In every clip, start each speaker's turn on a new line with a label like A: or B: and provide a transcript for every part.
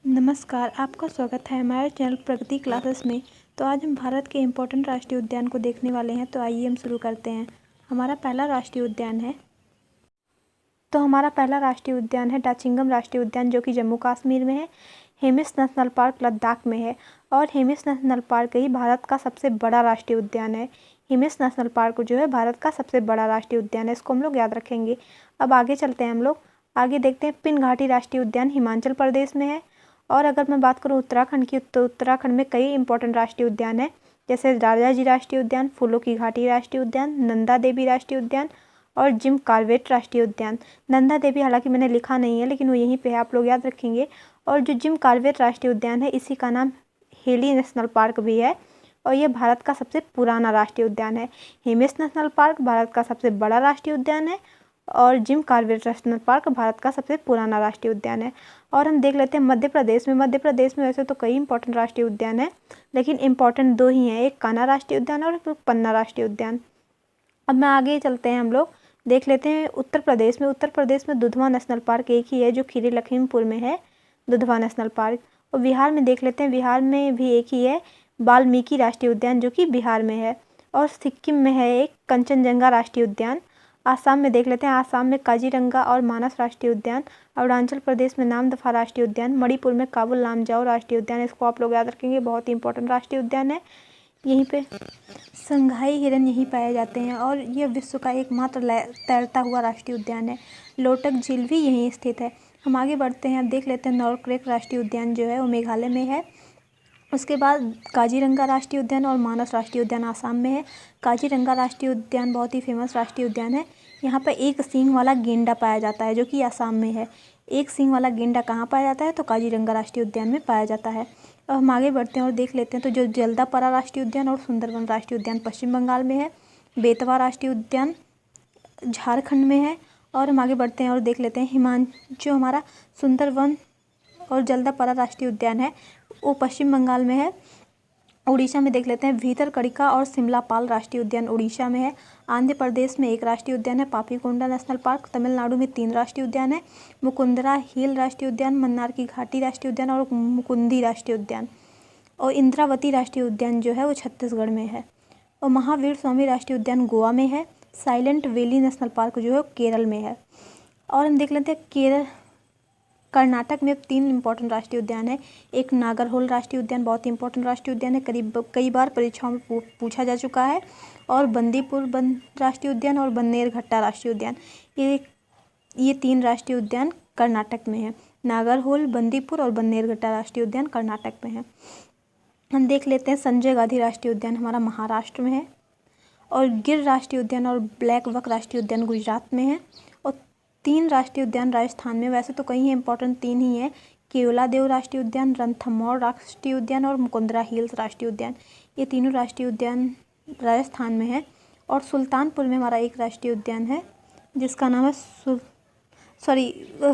A: नमस्कार, आपका स्वागत है हमारे चैनल प्रगति क्लासेस में। तो आज हम भारत के इम्पोर्टेंट राष्ट्रीय उद्यान को देखने वाले हैं। तो आइए हम शुरू करते हैं। हमारा पहला राष्ट्रीय उद्यान है डाचिंगम राष्ट्रीय उद्यान, जो कि जम्मू कश्मीर में है। हेमिस नेशनल पार्क लद्दाख में है और हेमिस नेशनल पार्क ही भारत का सबसे बड़ा राष्ट्रीय उद्यान है। हेमिस नेशनल पार्क जो है भारत का सबसे बड़ा राष्ट्रीय उद्यान है, इसको हम लोग याद रखेंगे। अब आगे चलते हैं, हम लोग आगे देखते हैं। पिन घाटी राष्ट्रीय उद्यान हिमाचल प्रदेश में है। और अगर मैं बात करूँ उत्तराखंड की, तो उत्तराखंड में कई इंपॉर्टेंट राष्ट्रीय उद्यान हैं, जैसे राजा जी राष्ट्रीय उद्यान, फूलों की घाटी राष्ट्रीय उद्यान, नंदा देवी राष्ट्रीय उद्यान और जिम कॉर्बेट राष्ट्रीय उद्यान। नंदा देवी हालांकि मैंने लिखा नहीं है, लेकिन वो यहीं पे है, आप लोग याद रखेंगे। और जो जिम कॉर्बेट राष्ट्रीय उद्यान है, इसी का नाम हेली नेशनल पार्क भी है और ये भारत का सबसे पुराना राष्ट्रीय उद्यान है। हेमिस नेशनल पार्क भारत का सबसे बड़ा राष्ट्रीय उद्यान है और Jim Corbett national park Bharat का सबसे पुराना राष्ट्रीय उद्यान है। और हम देख लेते हैं मध्य प्रदेश में वैसे तो कई इंपॉर्टेंट राष्ट्रीय उद्यान हैं, लेकिन इंपॉर्टेंट दो ही हैं, एक कान्हा राष्ट्रीय उद्यान और एक पन्ना राष्ट्रीय उद्यान। अब मैं आगे चलते हैं, हम लोग देख लेते हैं उत्तर प्रदेश में दुधवा नेशनल पार्क एक ही है, जो खीरी लखीमपुर में है, दुधवा नेशनल पार्क। और बिहार में देख लेते हैं, बिहार में भी एक ही है, वाल्मीकि राष्ट्रीय उद्यान, जो कि बिहार में है। और सिक्किम में है एक कंचनजंगा राष्ट्रीय उद्यान। आसाम में देख लेते हैं, आसाम में काजीरंगा और मानस राष्ट्रीय उद्यान। अरुणाचल प्रदेश में नामदफा राष्ट्रीय उद्यान। मणिपुर में काबुल लामजाओ राष्ट्रीय उद्यान, इसको आप लोग याद रखेंगे, बहुत ही इंपॉर्टेंट राष्ट्रीय उद्यान है। यहीं पे संघाई हिरन यहीं पाए जाते हैं और यह विश्व का एकमात्र तैरता हुआ राष्ट्रीय उद्यान है। लोटक झील भी यहीं स्थित है। हम आगे बढ़ते हैं, अब देख लेते हैं नॉर्थ राष्ट्रीय उद्यान जो है वो मेघालय में है। उसके बाद काजीरंगा राष्ट्रीय उद्यान और मानस राष्ट्रीय उद्यान आसाम में है। काजीरंगा राष्ट्रीय उद्यान बहुत ही फेमस राष्ट्रीय उद्यान है। यहाँ पर एक सींग वाला गेंडा पाया जाता है, जो कि आसाम में है। एक सींग वाला गेंडा कहाँ पाया जाता है? तो काजीरंगा राष्ट्रीय उद्यान में पाया जाता है। अब हम आगे बढ़ते हैं और देख लेते हैं, तो जो जल्दापारा राष्ट्रीय उद्यान और सुंदरवन राष्ट्रीय उद्यान पश्चिम बंगाल में है। बेतवा राष्ट्रीय उद्यान झारखंड में है। और हम आगे बढ़ते हैं और देख लेते हैं जो हमारा सुंदरवन और जल्दापारा राष्ट्रीय उद्यान है वो पश्चिम बंगाल में है। उड़ीसा में देख लेते हैं, भीतरकनिका और सिमलापाल राष्ट्रीय उद्यान उड़ीसा में है। आंध्र प्रदेश में एक राष्ट्रीय उद्यान है, पापीकोंडा नेशनल पार्क। तमिलनाडु में 3 राष्ट्रीय उद्यान है, मुकुंदरा हिल राष्ट्रीय उद्यान, मन्नार की घाटी राष्ट्रीय उद्यान और मुकुंदी राष्ट्रीय उद्यान। और इंद्रावती राष्ट्रीय उद्यान जो है वो छत्तीसगढ़ में है। और महावीर स्वामी राष्ट्रीय उद्यान गोवा में है। साइलेंट वैली नेशनल पार्क जो है केरल में है। और हम देख लेते हैं कर्नाटक में 3 इंपॉर्टेंट राष्ट्रीय उद्यान है। एक नागरहोल राष्ट्रीय उद्यान बहुत ही इंपॉर्टेंट राष्ट्रीय उद्यान है, कई बार परीक्षाओं में पूछा जा चुका है। और बंदीपुर राष्ट्रीय उद्यान और बन्नेरघट्टा राष्ट्रीय उद्यान, ये 3 राष्ट्रीय उद्यान कर्नाटक में है। नागरहोल, बंदीपुर और बन्नेरघट्टा राष्ट्रीय उद्यान कर्नाटक में है। हम देख लेते हैं संजय गांधी राष्ट्रीय उद्यान हमारा महाराष्ट्र में है। और गिर राष्ट्रीय उद्यान और ब्लैक बक राष्ट्रीय उद्यान गुजरात में है। और 3 राष्ट्रीय उद्यान राजस्थान में, वैसे तो कई हैं, इंपॉर्टेंट 3 ही हैं। केवलादेव राष्ट्रीय उद्यान, रणथंभौर राष्ट्रीय उद्यान और मुकुंदरा हिल्स राष्ट्रीय उद्यान, ये तीनों राष्ट्रीय उद्यान राजस्थान में है। और सुल्तानपुर में हमारा एक राष्ट्रीय उद्यान है, जिसका नाम है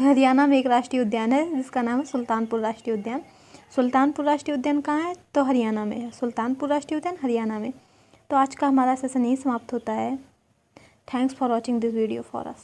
A: हरियाणा में एक राष्ट्रीय उद्यान है, जिसका नाम है सुल्तानपुर राष्ट्रीय उद्यान। सुल्तानपुर राष्ट्रीय उद्यान कहाँ है? तो हरियाणा में है। सुल्तानपुर राष्ट्रीय उद्यान हरियाणा में। तो आज का हमारा सेशन यही समाप्त होता है। Thanks for watching this video for us.